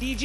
DG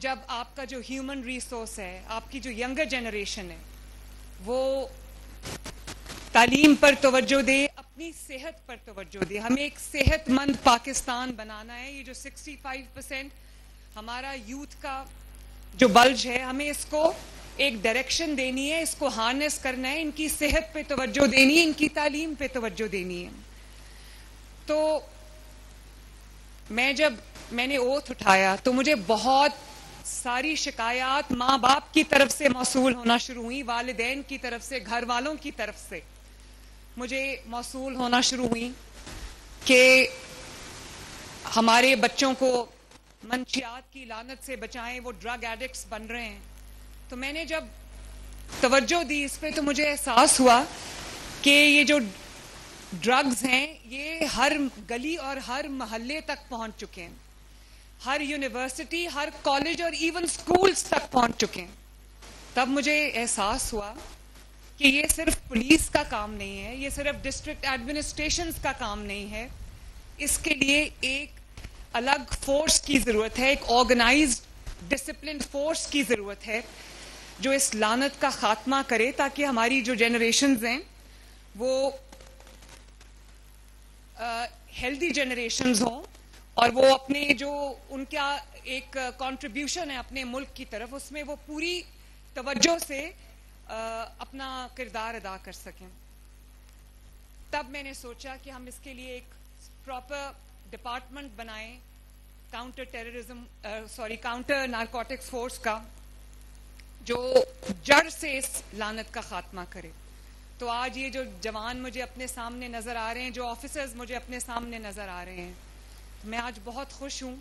جب آپ کا جو ہیومن ریسورس ہے, آپ کی جو ینگر جنریشن ہے, وہ تعلیم پر توجہ دے, اپنی صحت پر توجہ دے. ہمیں ایک صحت مند پاکستان بنانا ہے. یہ جو 65% ہمارا یوتھ کا جو بلج ہے, ہمیں اس کو ایک ڈائریکشن دینی ہے, اس کو ہارنس کرنا ہے, ان کی صحت پہ توجہ دینی ہے, ان کی تعلیم پہ توجہ دینی ہے. تو میں نے اوتھ اٹھایا تو مجھے بہت ساری شکایات ماں باپ کی طرف سے موصول ہونا شروع ہوئی, والدین کی طرف سے, گھر والوں کی طرف سے مجھے موصول ہونا شروع ہوئی کہ ہمارے بچوں کو منشیات کی لعنت سے بچائیں, وہ ڈرگ ایڈکٹس بن رہے ہیں. تو میں نے جب توجہ دی اس پہ تو مجھے احساس ہوا کہ یہ جو ڈرگز ہیں یہ ہر گلی اور ہر محلے تک پہنچ چکے ہیں, ہر یونیورسٹی, ہر کالج اور ایون سکولز تک پہنچ چکے ہیں. تب مجھے احساس ہوا کہ یہ صرف پولیس کا کام نہیں ہے, یہ صرف ڈسٹرکٹ ایڈمنسٹریشنز کا کام نہیں ہے. اس کے لیے ایک الگ فورس کی ضرورت ہے, ایک آرگنائزڈ ڈسپلن فورس کی ضرورت ہے جو اس لعنت کا خاتمہ کرے, تاکہ ہماری جو جنریشنز ہیں وہ ہیلدی جنریشنز ہوں اور وہ اپنے جو ان کا ایک کنٹریبیوشن ہے اپنے ملک کی طرف, اس میں وہ پوری توجہ سے اپنا کردار ادا کر سکیں. تب میں نے سوچا کہ ہم اس کے لیے ایک پراپر ڈپارٹمنٹ بنائیں, کاؤنٹر نارکوٹکس فورس کا, جو جڑ سے اس لعنت کا خاتمہ کرے. تو آج یہ جو جوان مجھے اپنے سامنے نظر آ رہے ہیں, جو آفیسرز مجھے اپنے سامنے نظر آ رہے ہیں, میں آج بہت خوش ہوں.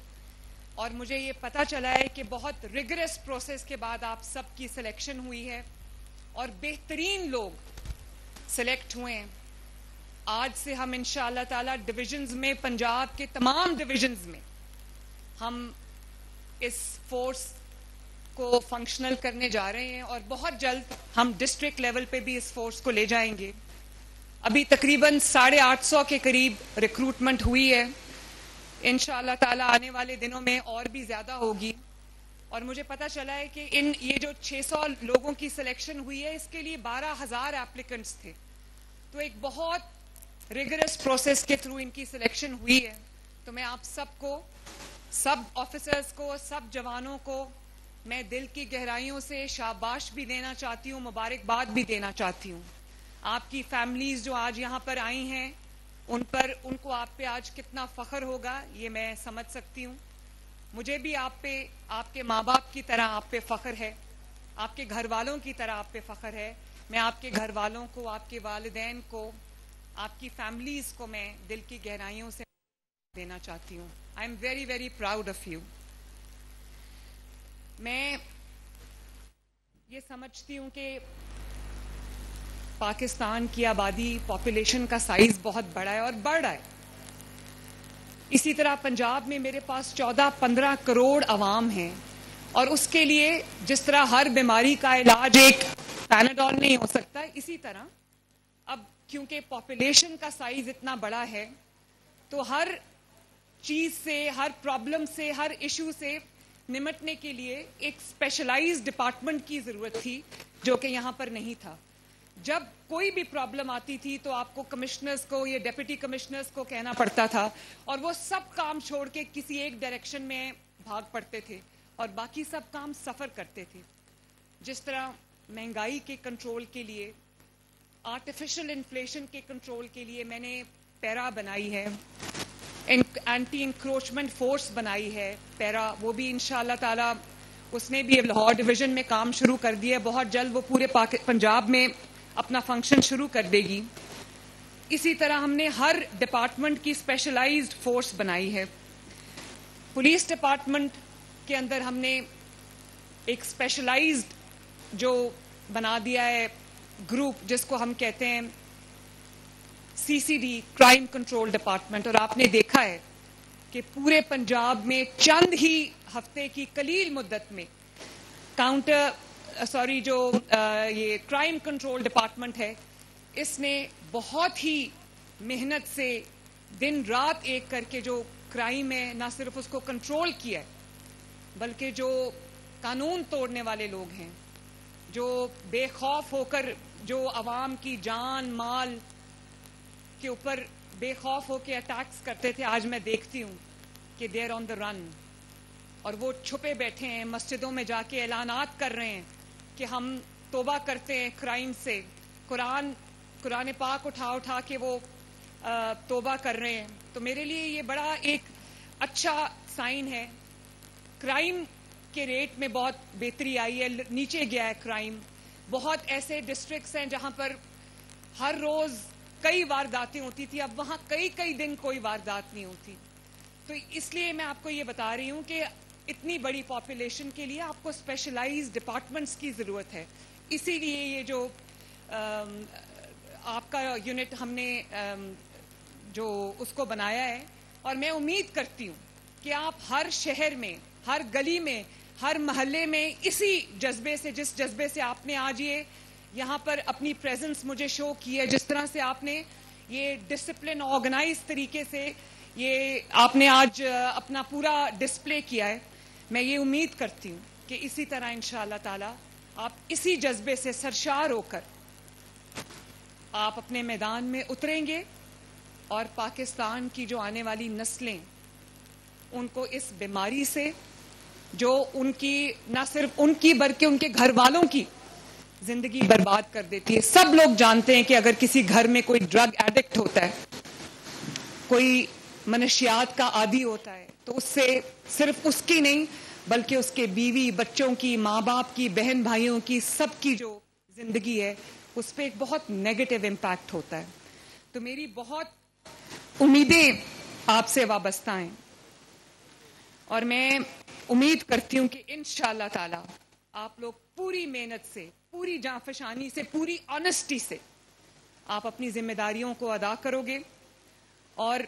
اور مجھے یہ پتہ چلا ہے کہ بہت ریگرس پروسیس کے بعد آپ سب کی سلیکشن ہوئی ہے اور بہترین لوگ سلیکٹ ہوئے ہیں. آج سے ہم انشاءاللہ تعالی ڈویژنز میں, پنجاب کے تمام ڈویژنز میں ہم اس فورس کو فنکشنل کرنے جا رہے ہیں اور بہت جلد ہم ڈسٹرکٹ لیول پہ بھی اس فورس کو لے جائیں گے. ابھی تقریباً 850 کے قریب ریکروٹمنٹ ہوئی ہے, انشاءاللہ تعالی آنے والے دنوں میں اور بھی زیادہ ہوگی. اور مجھے پتا چلا ہے کہ یہ جو 600 لوگوں کی سلیکشن ہوئی ہے, اس کے لیے 12,000 ایپلیکنٹس تھے. تو ایک بہت ریگرس پروسیس کے تھرو ان کی سلیکشن ہوئی ہے. تو میں آپ سب کو, سب آفیسرز کو, سب جوانوں کو میں دل کی گہرائیوں سے شاباش بھی دینا چاہتی ہوں, مبارکباد بھی دینا چاہتی ہوں. آپ کی فیملیز جو آج یہاں پر آئی ہیں, ان کو آپ پہ آج کتنا فخر ہوگا یہ میں سمجھ سکتی ہوں. مجھے بھی آپ پہ, آپ کے ماں باپ کی طرح آپ پہ فخر ہے, آپ کے گھر والوں کی طرح آپ پہ فخر ہے. میں آپ کے گھر والوں کو, آپ کے والدین کو, آپ کی فیملیز کو میں دل کی گہرائیوں سے دینا چاہتی ہوں. I am very very proud of you. میں یہ سمجھتی ہوں کہ پاکستان کی آبادی, پاپولیشن کا سائز بہت بڑا ہے اور بڑھ رہا ہے. اسی طرح پنجاب میں میرے پاس 14-15 کروڑ عوام ہیں, اور اس کے لیے جس طرح ہر بیماری کا علاج ایک پیناڈول نہیں ہو سکتا, اسی طرح اب کیونکہ پاپولیشن کا سائز اتنا بڑا ہے تو ہر چیز سے, ہر پرابلم سے, ہر ایشو سے نمٹنے کے لیے ایک اسپیشلائزڈ ڈپارٹمنٹ کی ضرورت تھی, جو کہ یہاں پر نہیں تھا. جب کوئی بھی پرابلم آتی تھی تو آپ کو کمشنرز کو یا ڈیپٹی کمشنرز کو کہنا پڑتا تھا, اور وہ سب کام چھوڑ کے کسی ایک ڈائریکشن میں بھاگ پڑتے تھے اور باقی سب کام سفر کرتے تھے. جس طرح مہنگائی کے کنٹرول کے لیے, آرٹیفیشل انفلیشن کے کنٹرول کے لیے میں نے پیرا بنائی ہے, اینٹی انکروچمنٹ فورس بنائی ہے پیرا, وہ بھی انشاءاللہ تعالی اس نے بھی لاہور ڈویژن میں کام شروع کر دیا ہے. بہت جلد وہ پورے پنجاب میں اپنا فنکشن شروع کر دے گی. اسی طرح ہم نے ہر ڈپارٹمنٹ کی اسپیشلائزڈ فورس بنائی ہے. پولیس ڈپارٹمنٹ کے اندر ہم نے ایک اسپیشلائزڈ جو بنا دیا ہے گروپ, جس کو ہم کہتے ہیں CCD, کرائم کنٹرول ڈپارٹمنٹ. اور آپ نے دیکھا ہے کہ پورے پنجاب میں چند ہی ہفتے کی قلیل مدت میں یہ کرائم کنٹرول ڈپارٹمنٹ ہے, اس نے بہت ہی محنت سے دن رات ایک کر کے جو کرائم ہے نہ صرف اس کو کنٹرول کیا ہے, بلکہ جو قانون توڑنے والے لوگ ہیں، جو بے خوف ہو کر جو عوام کی جان مال کے اوپر بے خوف ہو کے اٹیکس کرتے تھے، آج میں دیکھتی ہوں کہ دے آر آن دا رن، اور وہ چھپے بیٹھے ہیں، مسجدوں میں جا کے اعلانات کر رہے ہیں کہ ہم توبہ کرتے ہیں کرائم سے، قرآن پاک اٹھا کے وہ توبہ کر رہے ہیں. تو میرے لیے یہ بڑا ایک اچھا سائن ہے. کرائم کے ریٹ میں بہت بہتری آئی ہے، نیچے گیا ہے کرائم. بہت ایسے ڈسٹرکٹس ہیں جہاں پر ہر روز کئی وارداتیں ہوتی تھی، اب وہاں کئی دن کوئی واردات نہیں ہوتی. تو اس لیے میں آپ کو یہ بتا رہی ہوں کہ اتنی بڑی پاپولیشن کے لیے آپ کو اسپیشلائز ڈپارٹمنٹس کی ضرورت ہے. اسی لیے یہ جو آپ کا یونٹ ہم نے جو اس کو بنایا ہے، اور میں امید کرتی ہوں کہ آپ ہر شہر میں، ہر گلی میں، ہر محلے میں اسی جذبے سے، جس جذبے سے آپ نے آج یہ یہاں پر اپنی پریزنس مجھے شو کی ہے، جس طرح سے آپ نے یہ ڈسپلن آرگنائز طریقے سے یہ آپ نے آج اپنا پورا ڈسپلے کیا ہے، میں یہ امید کرتی ہوں کہ اسی طرح انشاءاللہ تعالی آپ اسی جذبے سے سرشار ہو کر آپ اپنے میدان میں اتریں گے، اور پاکستان کی جو آنے والی نسلیں ان کو اس بیماری سے، جو ان کی نہ صرف ان کی بلکہ ان کے گھر والوں کی زندگی برباد کر دیتی ہے. سب لوگ جانتے ہیں کہ اگر کسی گھر میں کوئی ڈرگ ایڈکٹ ہوتا ہے، کوئی منشیات کا عادی ہوتا ہے، تو اس سے صرف اس کی نہیں بلکہ اس کے بیوی بچوں کی، ماں باپ کی، بہن بھائیوں کی، سب کی جو زندگی ہے اس پہ ایک بہت نیگیٹو امپیکٹ ہوتا ہے. تو میری بہت امیدیں آپ سے وابستہ ہیں، اور میں امید کرتی ہوں کہ انشاءاللہ تعالی آپ لوگ پوری محنت سے، پوری جانفشانی سے، پوری آنیسٹی سے آپ اپنی ذمہ داریوں کو ادا کرو گے. اور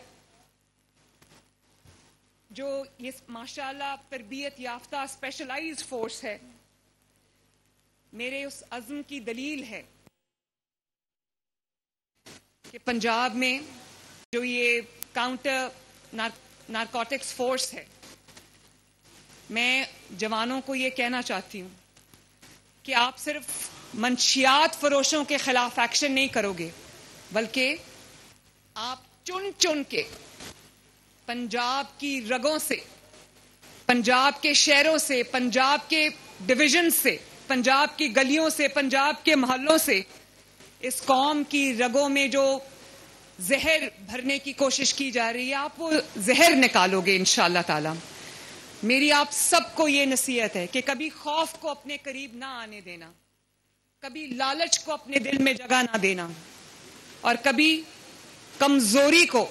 جو یہ ماشاءاللہ تربیت یافتہ اسپیشلائزڈ فورس ہے، میرے اس عزم کی دلیل ہے کہ پنجاب میں جو یہ کاؤنٹر نارکوٹکس فورس ہے، میں جوانوں کو یہ کہنا چاہتی ہوں کہ آپ صرف منشیات فروشوں کے خلاف ایکشن نہیں کرو گے، بلکہ آپ چن چن کے پنجاب کی رگوں سے، پنجاب کے شہروں سے، پنجاب کے ڈویژن سے، پنجاب کی گلیوں سے، پنجاب کے محلوں سے اس قوم کی رگوں میں جو زہر بھرنے کی کوشش کی جا رہی ہے، آپ وہ زہر نکالو گے انشاءاللہ تعالی. میری آپ سب کو یہ نصیحت ہے کہ کبھی خوف کو اپنے قریب نہ آنے دینا، کبھی لالچ کو اپنے دل میں جگہ نہ دینا، اور کبھی کمزوری کو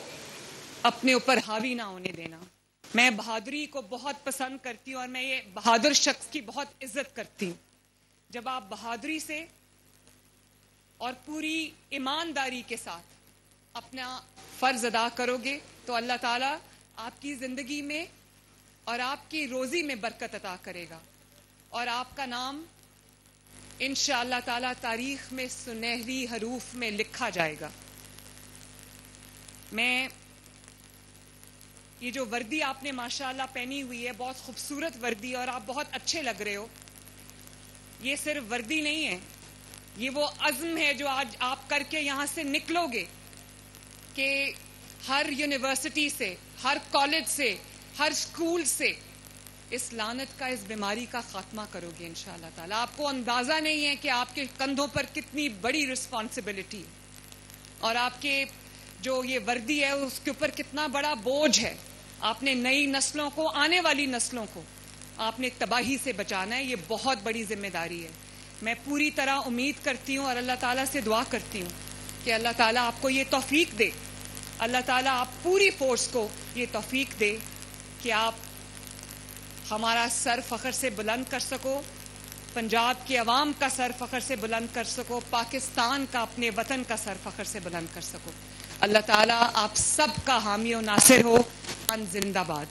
اپنے اوپر حاوی نہ ہونے دینا. میں بہادری کو بہت پسند کرتی ہوں، اور میں یہ بہادر شخص کی بہت عزت کرتی ہوں. جب آپ بہادری سے اور پوری ایمانداری کے ساتھ اپنا فرض ادا کرو گے تو اللہ تعالیٰ آپ کی زندگی میں اور آپ کی روزی میں برکت عطا کرے گا، اور آپ کا نام انشاءاللہ تعالیٰ تاریخ میں سنہری حروف میں لکھا جائے گا. میں یہ جو وردی آپ نے ماشاءاللہ پہنی ہوئی ہے، بہت خوبصورت وردی، اور آپ بہت اچھے لگ رہے ہو. یہ صرف وردی نہیں ہے، یہ وہ عزم ہے جو آج آپ کر کے یہاں سے نکلو گے کہ ہر یونیورسٹی سے، ہر کالج سے، ہر اسکول سے اس لعنت کا، اس بیماری کا خاتمہ کرو گے انشاءاللہ تعالی. آپ کو اندازہ نہیں ہے کہ آپ کے کندھوں پر کتنی بڑی رسپانسبلٹی ہے، اور آپ کے جو یہ وردی ہے اس کے اوپر کتنا بڑا بوجھ ہے. آپ نے نئی نسلوں کو، آنے والی نسلوں کو آپ نے تباہی سے بچانا ہے. یہ بہت بڑی ذمہ داری ہے. میں پوری طرح امید کرتی ہوں اور اللہ تعالیٰ سے دعا کرتی ہوں کہ اللہ تعالیٰ آپ کو یہ توفیق دے، اللہ تعالیٰ آپ پوری فورس کو یہ توفیق دے کہ آپ ہمارا سر فخر سے بلند کر سکو، پنجاب کے عوام کا سر فخر سے بلند کر سکو، پاکستان کا، اپنے وطن کا سر فخر سے بلند کر سکو. اللہ تعالیٰ آپ سب کا حامی و ناصر ہو. زندہ باد.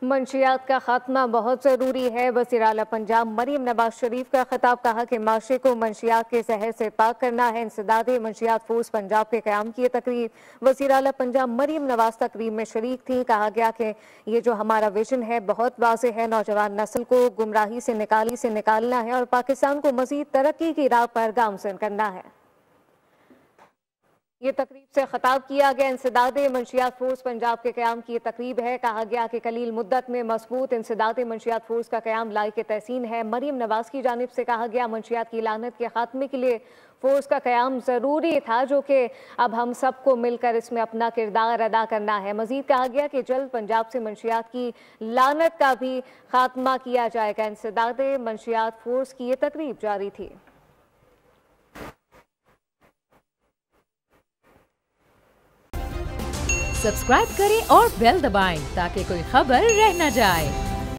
منشیات کا خاتمہ بہت ضروری ہے. وزیر اعلیٰ پنجاب مریم نواز شریف کا خطاب. کہا کہ معاشرے کو منشیات کے زہر سے پاک کرنا ہے. انسداد منشیات فورس پنجاب کے قیام کی تقریب. وزیر اعلیٰ پنجاب مریم نواز تقریب میں شریک تھیں. کہا گیا کہ یہ جو ہمارا ویژن ہے بہت واضح ہے. نوجوان نسل کو گمراہی سے نکالنا ہے اور پاکستان کو مزید ترقی کی راہ پر گامزن کرنا ہے. یہ تقریب سے خطاب کیا گیا. انسداد منشیات فورس پنجاب کے قیام کی تقریب ہے. کہا گیا کہ قلیل مدت میں مضبوط انسداد منشیات فورس کا قیام لائق تحسین ہے. مریم نواز کی جانب سے کہا گیا منشیات کی لعنت کے خاتمے کے لیے فورس کا قیام ضروری تھا جو کہ اب ہم سب کو مل کر اس میں اپنا کردار ادا کرنا ہے. مزید کہا گیا کہ جلد پنجاب سے منشیات کی لعنت کا بھی خاتمہ کیا جائے گا. انسداد منشیات فورس کی یہ تقریب جاری تھی. سبسکرائب کریں اور بیل دبائیں تاکہ کوئی خبر رہ نہ جائے.